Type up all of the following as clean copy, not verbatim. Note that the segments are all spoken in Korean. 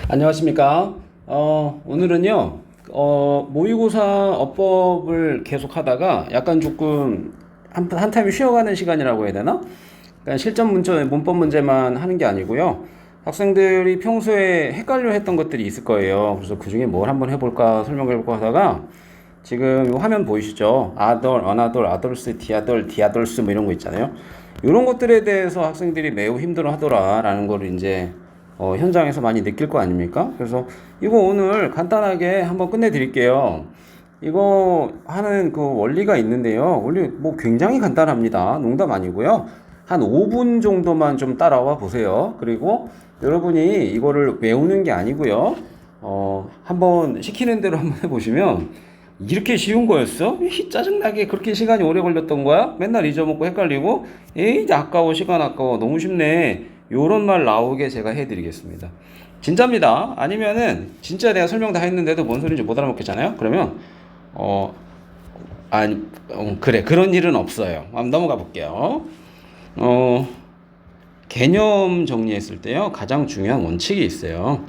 안녕하십니까. 오늘은요, 모의고사 어법을 계속 하다가 약간 조금 한 타임 쉬어가는 시간이라고 해야 되나? 그러니까 실전 문제, 문법 문제만 하는 게 아니고요. 학생들이 평소에 헷갈려 했던 것들이 있을 거예요. 그래서 그 중에 뭘 한번 해볼까 설명해볼까 하다가 지금 이 화면 보이시죠? 아덜, 어나덜, 아덜스, 디아덜, 디아덜스 뭐 이런 거 있잖아요. 이런 것들에 대해서 학생들이 매우 힘들어 하더라라는 걸 이제 현장에서 많이 느낄 거 아닙니까? 그래서 이거 오늘 간단하게 한번 끝내드릴게요. 이거 하는 그 원리가 있는데요. 원리 뭐 굉장히 간단합니다. 농담 아니고요. 한 5분 정도만 좀 따라와 보세요. 그리고 여러분이 이거를 외우는 게 아니고요. 한번 시키는 대로 한번 해보시면 이렇게 쉬운 거였어? 짜증나게 그렇게 시간이 오래 걸렸던 거야? 맨날 잊어먹고 헷갈리고 에이 아까워 시간 아까워 너무 쉽네 요런 말 나오게 제가 해드리겠습니다. 진짜입니다. 아니면은 진짜 내가 설명 다 했는데도 뭔 소리인지 못 알아먹겠잖아요. 그러면 아니 그래 그런 일은 없어요. 한번 넘어가 볼게요. 개념 정리했을 때요 가장 중요한 원칙이 있어요.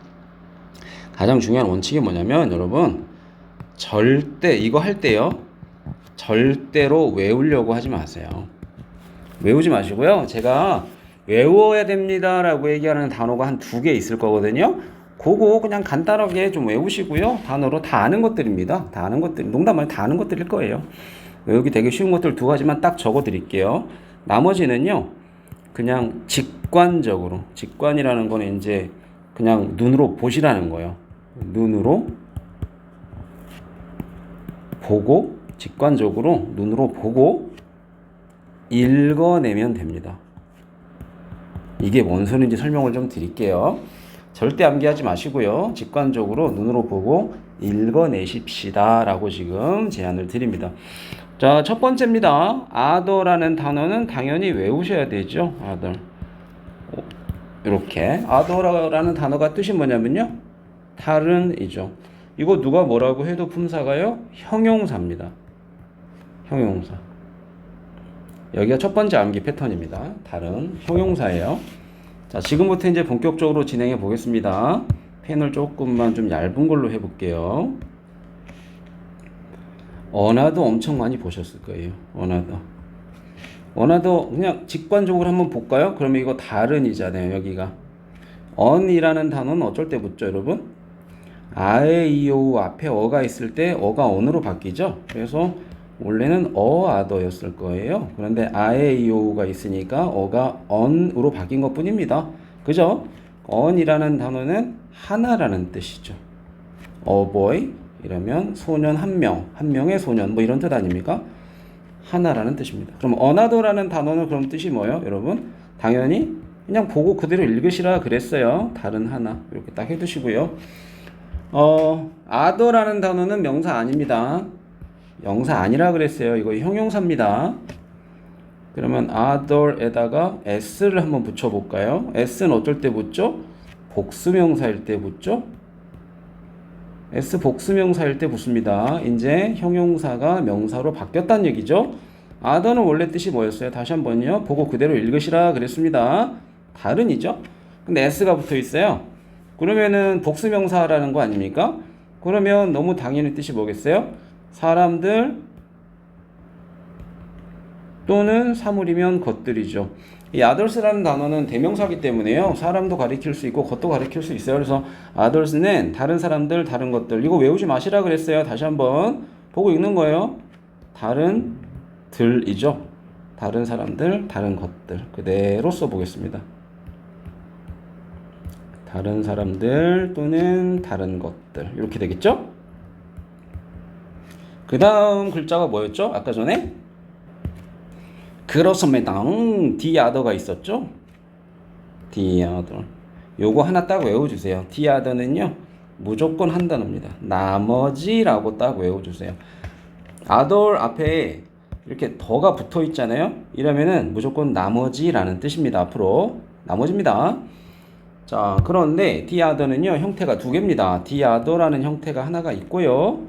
가장 중요한 원칙이 뭐냐면 여러분 절대 이거 할 때요 절대로 외우려고 하지 마세요. 외우지 마시고요. 제가 외워야 됩니다 라고 얘기하는 단어가 한 2개 있을 거거든요. 그거 그냥 간단하게 좀 외우시고요. 단어로 다 아는 것들입니다. 다 아는 것들, 농담 아니고 다 아는 것들일 거예요. 외우기 되게 쉬운 것들 2가지만 딱 적어 드릴게요. 나머지는요 그냥 직관적으로, 직관이라는 거는 이제 그냥 눈으로 보시라는 거예요. 눈으로 보고, 직관적으로 눈으로 보고 읽어내면 됩니다. 이게 뭔 소리인지 설명을 좀 드릴게요. 절대 암기하지 마시고요. 직관적으로 눈으로 보고 읽어내십시다 라고 지금 제안을 드립니다. 자, 첫 번째입니다. other라는 단어는 당연히 외우셔야 되죠. other. 이렇게 other라는 단어가 뜻이 뭐냐면요 다른이죠. 이거 누가 뭐라고 해도 품사가요 형용사입니다. 형용사. 여기가 첫 번째 암기 패턴입니다. 다른 형용사예요. 자, 지금부터 이제 본격적으로 진행해 보겠습니다. 펜을 조금만 좀 얇은 걸로 해볼게요. 언어도 엄청 많이 보셨을 거예요. 언어도 그냥 직관적으로 한번 볼까요? 그러면 이거 다른이잖아요. 여기가 on이라는 단어는 어쩔 때 붙죠, 여러분? 아에 이오 앞에 어가 있을 때 어가 on으로 바뀌죠. 그래서 원래는 어아더였을 거예요. 그런데 아에 이오가 있으니까 어가 on으로 바뀐 것 뿐입니다. 그죠? on이라는 단어는 하나라는 뜻이죠. a boy 이러면 소년 한 명, 한 명의 소년 뭐 이런 뜻 아닙니까? 하나라는 뜻입니다. 그럼 another라는 단어는 그럼 뜻이 뭐예요, 여러분? 당연히 그냥 보고 그대로 읽으시라 그랬어요. 다른 하나 이렇게 딱 해두시고요. other라는 단어는 명사 아닙니다. 명사 아니라 그랬어요. 이거 형용사입니다. 그러면 other에다가 s를 한번 붙여볼까요? s는 어쩔 때 붙죠? 복수명사일 때 붙죠? s 복수명사일 때 붙습니다. 이제 형용사가 명사로 바뀌었다는 얘기죠. other는 원래 뜻이 뭐였어요? 다시 한번요. 보고 그대로 읽으시라 그랬습니다. 다른이죠. 근데 s가 붙어 있어요. 그러면은 복수명사라는 거 아닙니까? 그러면 너무 당연히 뜻이 뭐겠어요? 사람들 또는 사물이면 것들이죠. 이 others라는 단어는 대명사이기 때문에요. 사람도 가리킬 수 있고 것도 가리킬 수 있어요. 그래서 others는 다른 사람들, 다른 것들. 이거 외우지 마시라 그랬어요. 다시 한번 보고 읽는 거예요. 다른 들이죠. 다른 사람들, 다른 것들. 그대로 써보겠습니다. 다른 사람들 또는 다른 것들. 이렇게 되겠죠? 그 다음 글자가 뭐였죠? 아까 전에? 그렇습니다. the other가 있었죠? the other. 요거 하나 딱 외워주세요. the other는요, 무조건 한 단어입니다. 나머지라고 딱 외워주세요. other 앞에 이렇게 더가 붙어 있잖아요? 이러면은 무조건 나머지라는 뜻입니다. 앞으로. 나머지입니다. 자, 그런데 the other는요, 형태가 2개입니다. the other라는 형태가 하나가 있고요.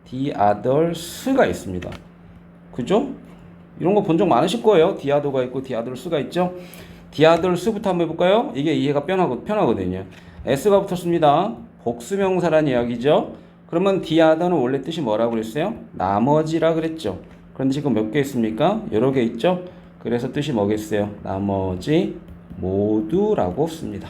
the others가 있습니다. 그죠? 이런 거 본 적 많으실 거예요. the other가 있고 the others가 있죠. the others부터 한번 해볼까요? 이게 이해가 편하거든요. s가 붙었습니다. 복수명사란 이야기죠. 그러면 the other는 원래 뜻이 뭐라고 그랬어요? 나머지라 그랬죠. 그런데 지금 몇 개 있습니까? 여러 개 있죠. 그래서 뜻이 뭐겠어요? 나머지 모두라고 씁니다.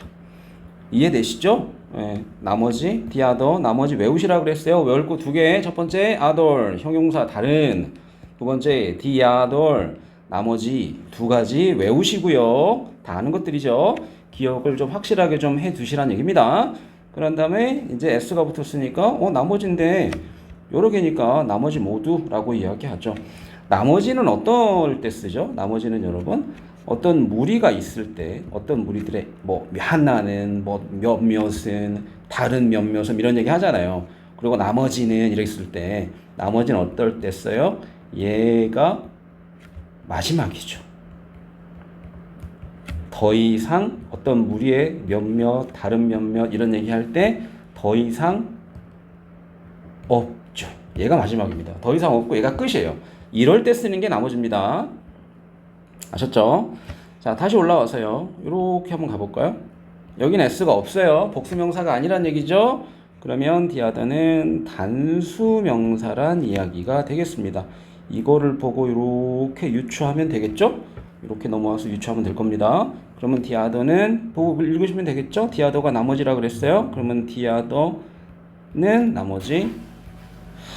이해되시죠? 네, 나머지 the other, 나머지 외우시라 그랬어요. 외울 거 두 개. 첫 번째 other, 형용사 다른. 두 번째 the other, 나머지 두 가지 외우시고요. 다 아는 것들이죠. 기억을 좀 확실하게 좀 해두시라는 얘기입니다. 그런 다음에 이제 s가 붙었으니까 나머지인데 여러 개니까 나머지 모두라고 이야기하죠. 나머지는 어떨 때 쓰죠? 나머지는 여러분 어떤 무리가 있을 때, 어떤 무리들의 뭐 하나는 뭐 몇몇은 다른 몇몇은 이런 얘기 하잖아요. 그리고 나머지는 이렇게 쓸 때 나머지는 어떨 때 써요? 얘가 마지막이죠. 더 이상 어떤 무리의 몇몇, 다른 몇몇 이런 얘기할 때 더 이상 없죠. 얘가 마지막입니다. 더 이상 없고 얘가 끝이에요. 이럴 때 쓰는 게 나머지입니다. 아셨죠? 자, 다시 올라와서요. 이렇게 한번 가볼까요? 여기는 s가 없어요. 복수명사가 아니란 얘기죠. 그러면 the other는 단수명사란 이야기가 되겠습니다. 이거를 보고 이렇게 유추하면 되겠죠? 이렇게 넘어와서 유추하면 될 겁니다. 그러면 the other는 보고 읽으시면 되겠죠? the other가 나머지라 그랬어요. 그러면 the other는 나머지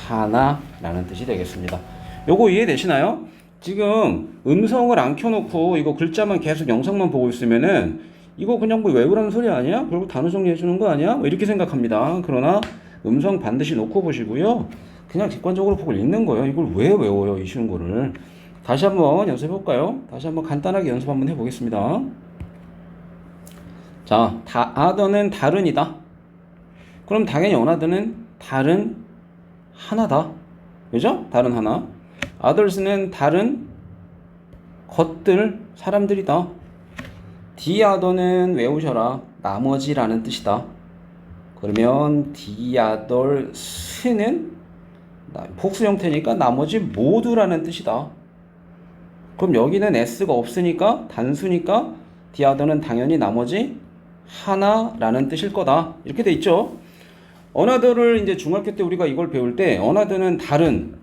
하나라는 뜻이 되겠습니다. 요거 이해되시나요? 지금 음성을 안 켜놓고 이거 글자만 계속 영상만 보고 있으면은 이거 그냥 뭐 외우라는 소리 아니야? 그리고 단어 정리해 주는 거 아니야? 뭐 이렇게 생각합니다. 그러나 음성 반드시 놓고 보시고요. 그냥 객관적으로 보고 읽는 거예요. 이걸 왜 외워요? 이 쉬운 거를. 다시 한번 연습해 볼까요? 다시 한번 간단하게 연습 한번 해보겠습니다. 자, other는 다른이다. 그럼 당연히 other는 다른 하나다. 그죠? 다른 하나. others는 다른 것들, 사람들이다. the other는 외우셔라. 나머지라는 뜻이다. 그러면 the others는 복수 형태니까 나머지 모두라는 뜻이다. 그럼 여기는 s가 없으니까 단수니까 the other는 당연히 나머지 하나라는 뜻일 거다. 이렇게 돼 있죠. another를 이제 중학교 때 우리가 이걸 배울 때 another는 다른,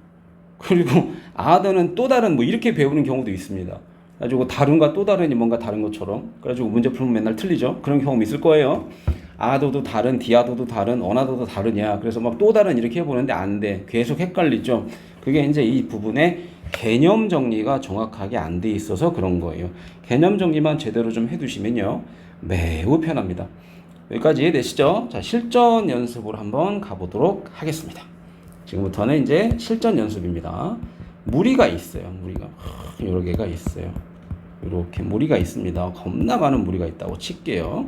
그리고 other는 또 다른 뭐 이렇게 배우는 경우도 있습니다. 그래가지고 다른과 또 다른이 뭔가 다른 것처럼 그래가지고 문제 풀면 맨날 틀리죠. 그런 경험 있을 거예요. other도 다른, the other도 다른, another도 다르냐. 그래서 막 또 다른 이렇게 해보는데 안 돼. 계속 헷갈리죠. 그게 이제 이 부분에 개념 정리가 정확하게 안 돼 있어서 그런 거예요. 개념 정리만 제대로 좀 해두시면요. 매우 편합니다. 여기까지 이해되시죠? 자, 실전 연습으로 한번 가보도록 하겠습니다. 지금부터는 이제 실전 연습입니다. 무리가 있어요. 무리가 여러 개가 있어요. 이렇게 무리가 있습니다. 겁나 많은 무리가 있다고 칠게요.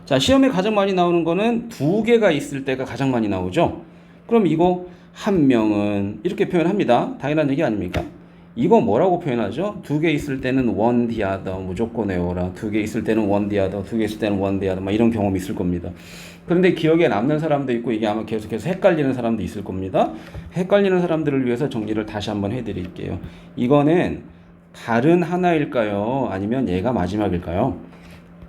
자, 시험에 가장 많이 나오는 거는 두 개가 있을 때가 가장 많이 나오죠. 그럼 이거 한 명은 이렇게 표현합니다. 당연한 얘기 아닙니까? 이거 뭐라고 표현하죠? 두 개 있을 때는 one the other 무조건 외워라. 두 개 있을 때는 one the other, 두 개 있을 때는 one the other 막 이런 경험이 있을 겁니다. 그런데 기억에 남는 사람도 있고 이게 아마 계속해서 헷갈리는 사람도 있을 겁니다. 헷갈리는 사람들을 위해서 정리를 다시 한번 해드릴게요. 이거는 다른 하나일까요? 아니면 얘가 마지막일까요?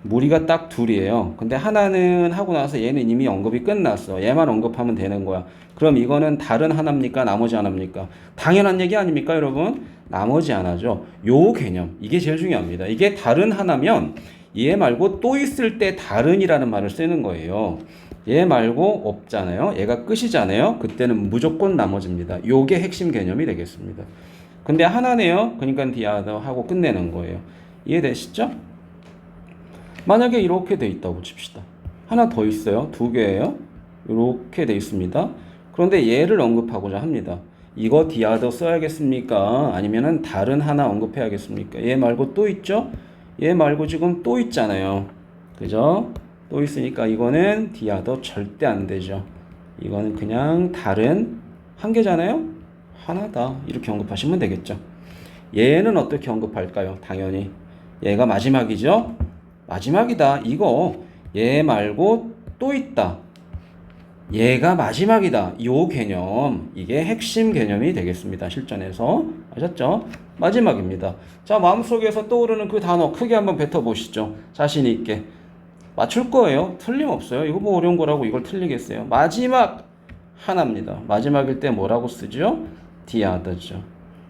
무리가 딱 둘이에요. 근데 하나는 하고 나서 얘는 이미 언급이 끝났어. 얘만 언급하면 되는 거야. 그럼 이거는 다른 하나입니까? 나머지 하나입니까? 당연한 얘기 아닙니까, 여러분? 나머지 하나죠. 요 개념. 이게 제일 중요합니다. 이게 다른 하나면 얘 말고 또 있을 때 다른이라는 말을 쓰는 거예요. 얘 말고 없잖아요. 얘가 끝이잖아요. 그때는 무조건 나머지입니다. 요게 핵심 개념이 되겠습니다. 근데 하나네요. 그러니까 the other 하고 끝내는 거예요. 이해되시죠? 만약에 이렇게 돼 있다고 칩시다. 하나 더 있어요. 두 개예요. 이렇게 돼 있습니다. 그런데 얘를 언급하고자 합니다. 이거 the other 써야겠습니까? 아니면은 다른 하나 언급해야겠습니까? 얘 말고 또 있죠? 얘 말고 지금 또 있잖아요. 그죠? 또 있으니까 이거는 the other 절대 안 되죠. 이거는 그냥 다른 한 개잖아요? 하나다. 이렇게 언급하시면 되겠죠. 얘는 어떻게 언급할까요? 당연히 얘가 마지막이죠? 마지막이다. 이거 얘 말고 또 있다. 얘가 마지막이다. 요 개념, 이게 핵심 개념이 되겠습니다. 실전에서. 아셨죠? 마지막입니다. 자, 마음속에서 떠오르는 그 단어 크게 한번 뱉어보시죠. 자신 있게. 맞출 거예요. 틀림없어요. 이거 뭐 어려운 거라고 이걸 틀리겠어요. 마지막 하나입니다. 마지막일 때 뭐라고 쓰죠? the other죠.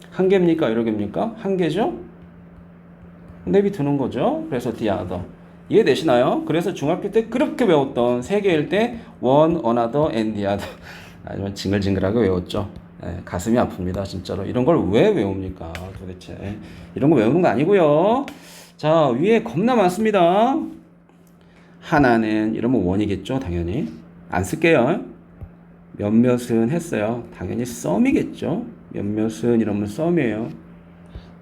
한 개입니까? 여러 개입니까? 한 개죠? 내비두는 거죠. 그래서 the other. 이해되시나요? 그래서 중학교 때 그렇게 외웠던 세 개일 때 one, another, and the other. 아주 징글징글하게 외웠죠. 네, 가슴이 아픕니다. 진짜로. 이런 걸 왜 외웁니까? 도대체. 이런 거 외우는 거 아니고요. 자, 위에 겁나 많습니다. 하나는 이러면 원이겠죠. 당연히. 안 쓸게요. 몇몇은 했어요. 당연히 썸이겠죠. 몇몇은 이러면 썸이에요.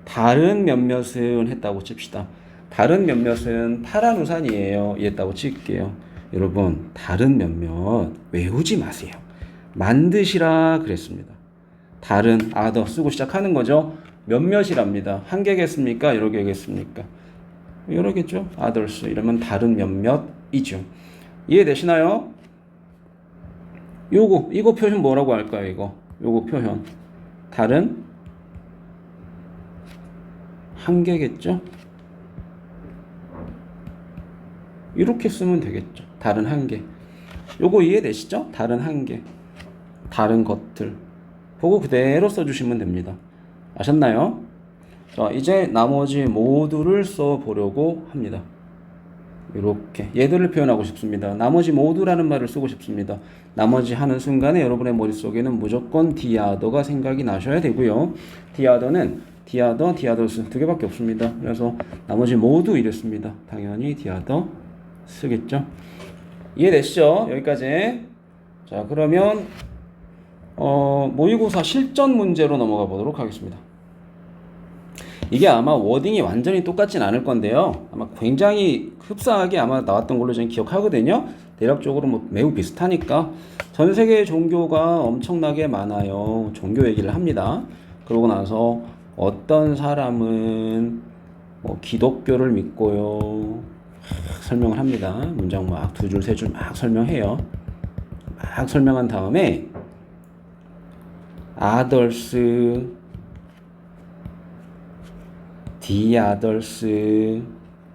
다른 몇몇은 했다고 칩시다. 다른 몇몇은 파란 우산이에요. 이랬다고 칠게요. 여러분, 다른 몇몇 외우지 마세요. 만드시라 그랬습니다. 다른 other 쓰고 시작하는 거죠. 몇몇이랍니다. 한 개겠습니까? 여러 개겠습니까? 여러 개죠. others 이러면 다른 몇몇이죠. 이해되시나요? 이거 표현 뭐라고 할까요? 요거 표현 다른 한 개겠죠? 이렇게 쓰면 되겠죠. 다른 한 개. 요거 이해되시죠? 다른 한 개. 다른 것들. 보고 그대로 써주시면 됩니다. 아셨나요? 자, 이제 나머지 모두를 써보려고 합니다. 이렇게 얘들을 표현하고 싶습니다. 나머지 모두라는 말을 쓰고 싶습니다. 나머지 하는 순간에 여러분의 머릿속에는 무조건 the other가 생각이 나셔야 되고요. the other는 the other, the others 두 개밖에 없습니다. 그래서 나머지 모두 이랬습니다. 당연히 the other 쓰겠죠. 이해되시죠? 여기까지. 자, 그러면 모의고사 실전 문제로 넘어가 보도록 하겠습니다. 이게 아마 워딩이 완전히 똑같진 않을 건데요. 아마 굉장히 흡사하게 아마 나왔던 걸로 저는 기억하거든요. 대략적으로 뭐 매우 비슷하니까. 전 세계 종교가 엄청나게 많아요. 종교 얘기를 합니다. 그러고 나서 어떤 사람은 뭐 기독교를 믿고요. 막 설명을 합니다. 문장 막 두 줄, 세 줄 막 설명해요. 막 설명한 다음에 others, the others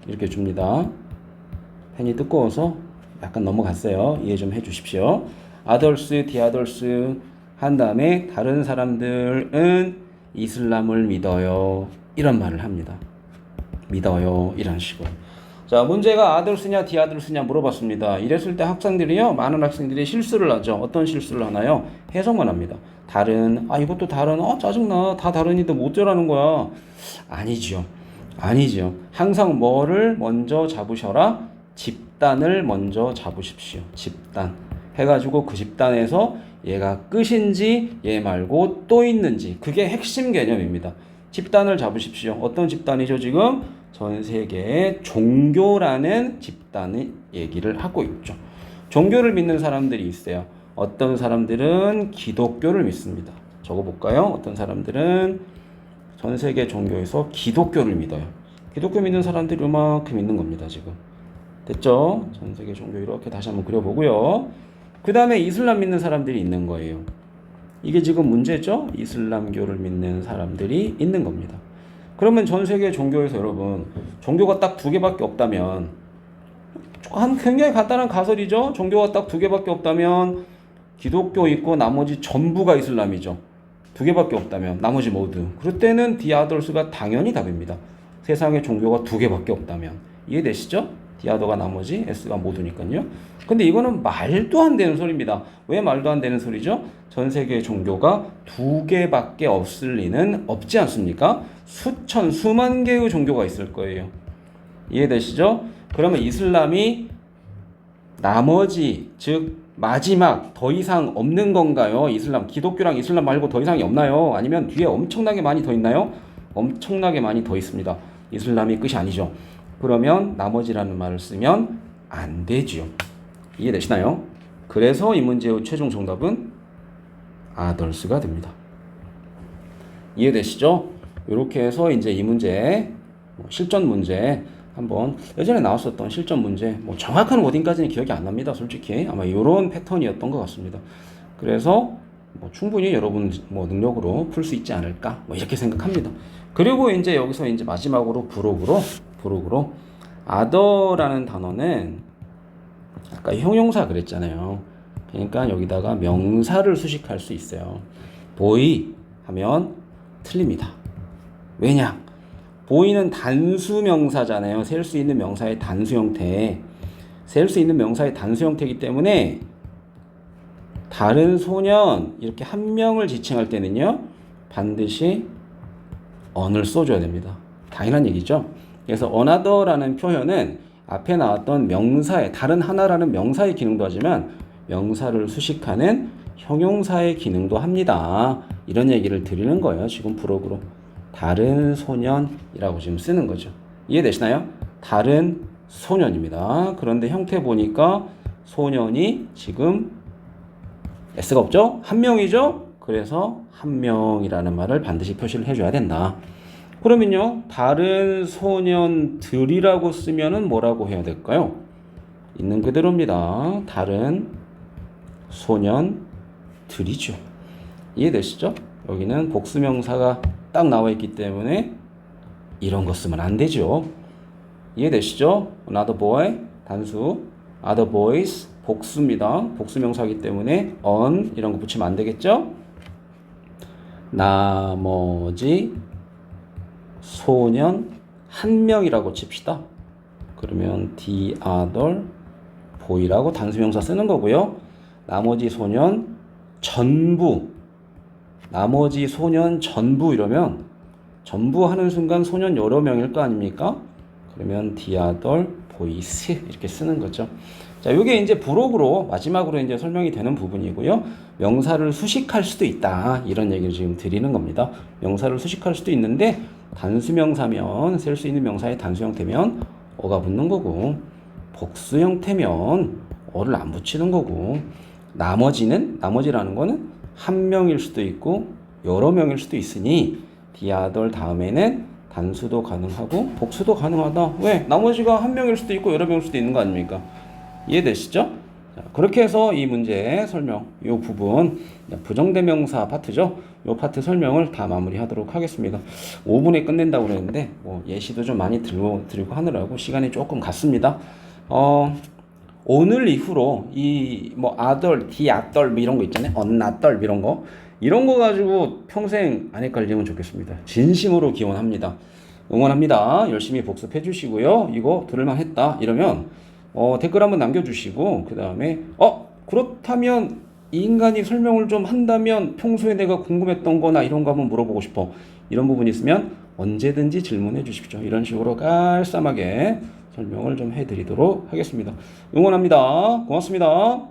이렇게 줍니다. 펜이 두꺼워서 약간 넘어갔어요. 이해 좀 해주십시오. others, the others 한 다음에 다른 사람들은 이슬람을 믿어요. 이런 말을 합니다. 믿어요. 이런 식으로. 자, 문제가 others냐, the others냐 물어봤습니다. 이랬을 때 학생들이요, 많은 학생들이 실수를 하죠. 어떤 실수를 하나요? 해석만 합니다. 다른, 이것도 다른, 짜증나. 다 다른인데 못 저라는 거야. 아니죠. 항상 뭐를 먼저 잡으셔라? 집단을 먼저 잡으십시오. 집단. 해가지고 그 집단에서 얘가 끝인지 얘 말고 또 있는지 그게 핵심 개념입니다. 집단을 잡으십시오. 어떤 집단이죠 지금? 전 세계의 종교라는 집단의 얘기를 하고 있죠. 종교를 믿는 사람들이 있어요. 어떤 사람들은 기독교를 믿습니다. 적어볼까요? 어떤 사람들은 전 세계 종교에서 기독교를 믿어요. 기독교 믿는 사람들이 이만큼 있는 겁니다. 지금 됐죠? 전 세계 종교 이렇게 다시 한번 그려보고요. 그 다음에 이슬람 믿는 사람들이 있는 거예요. 이게 지금 문제죠? 이슬람교를 믿는 사람들이 있는 겁니다. 그러면 전 세계 종교에서 여러분 종교가 딱 두 개밖에 없다면 굉장히 간단한 가설이죠? 종교가 딱 두 개밖에 없다면 기독교 있고 나머지 전부가 이슬람이죠. 두 개밖에 없다면 나머지 모두. 그럴 때는 the others가 당연히 답입니다. 세상에 종교가 두 개밖에 없다면. 이해되시죠? the other가 나머지 s가 모두니까요. 근데 이거는 말도 안 되는 소리입니다. 왜 말도 안 되는 소리죠? 전 세계 종교가 두 개밖에 없을 리는 없지 않습니까? 수천, 수만 개의 종교가 있을 거예요. 이해되시죠? 그러면 이슬람이 나머지, 즉 마지막 더 이상 없는 건가요? 이슬람, 기독교랑 이슬람 말고 더 이상이 없나요? 아니면 뒤에 엄청나게 많이 더 있나요? 엄청나게 많이 더 있습니다. 이슬람이 끝이 아니죠. 그러면 나머지라는 말을 쓰면 안 되지요. 이해되시나요? 그래서 이 문제의 최종 정답은 others가 됩니다. 이해되시죠? 이렇게 해서 이제 이 문제, 실전 문제 한번 예전에 나왔었던 실전 문제, 정확한 워딩까지는 기억이 안 납니다. 솔직히 아마 이런 패턴이었던 것 같습니다. 그래서 충분히 여러분 능력으로 풀 수 있지 않을까 이렇게 생각합니다. 그리고 이제 여기서 이제 마지막으로 부록으로 other라는 단어는 아까 형용사 그랬잖아요. 그러니까 여기다가 명사를 수식할 수 있어요. boy 하면 틀립니다. 왜냐? boy는 단수 명사잖아요. 셀 수 있는 명사의 단수 형태. 셀 수 있는 명사의 단수 형태이기 때문에 다른 소년 이렇게 한 명을 지칭할 때는요. 반드시 on을 써줘야 됩니다. 당연한 얘기죠. 그래서 another라는 표현은 앞에 나왔던 명사의 다른 하나라는 명사의 기능도 하지만 명사를 수식하는 형용사의 기능도 합니다. 이런 얘기를 드리는 거예요. 지금 부록으로. 다른 소년이라고 지금 쓰는 거죠. 이해되시나요? 다른 소년입니다. 그런데 형태 보니까 소년이 지금 S가 없죠? 한 명이죠? 그래서 한 명이라는 말을 반드시 표시를 해줘야 된다. 그러면요, 다른 소년들이라고 쓰면은 뭐라고 해야 될까요? 있는 그대로입니다. 다른 소년들이죠. 이해되시죠? 여기는 복수명사가 딱 나와 있기 때문에 이런 거 쓰면 안 되죠. 이해되시죠? Another boy, 단수. Other boys, 복수입니다. 복수명사이기 때문에 on 이런 거 붙이면 안 되겠죠? 나머지 소년 한 명이라고 칩시다. 그러면 the other boy라고 단수명사 쓰는 거고요. 나머지 소년 전부, 나머지 소년 전부 이러면 전부 하는 순간 소년 여러 명일 거 아닙니까? 그러면 the other boys 이렇게 쓰는 거죠. 자, 이게 이제 부록으로 마지막으로 이제 설명이 되는 부분이고요. 명사를 수식할 수도 있다. 이런 얘기를 지금 드리는 겁니다. 명사를 수식할 수도 있는데 단수명사면 쓸 수 있는 명사의 단수 형태면 어가 붙는 거고 복수 형태면 어를 안 붙이는 거고 나머지라는 거는 한 명일 수도 있고 여러 명일 수도 있으니 the other 다음에는 단수도 가능하고 복수도 가능하다. 왜? 나머지가 한 명일 수도 있고 여러 명일 수도 있는 거 아닙니까? 이해되시죠? 자, 그렇게 해서 이 문제 설명, 이 부분 부정대명사 파트죠. 이 파트 설명을 다 마무리하도록 하겠습니다. 5분에 끝낸다고 그랬는데 뭐 예시도 좀 많이 드리고 하느라고 시간이 조금 갔습니다. 오늘 이후로 이 뭐 other, the other 뭐 이런 거 있잖아요. another 이런 거 가지고 평생 안 헷갈리면 좋겠습니다. 진심으로 기원합니다. 응원합니다. 열심히 복습해 주시고요. 이거 들을만 했다 이러면 댓글 한번 남겨주시고 그 다음에 그렇다면 이 인간이 설명을 좀 한다면 평소에 내가 궁금했던 거나 이런 거 한번 물어보고 싶어. 이런 부분이 있으면 언제든지 질문해 주십시오. 이런 식으로 깔쌈하게 설명을 좀 해드리도록 하겠습니다. 응원합니다. 고맙습니다.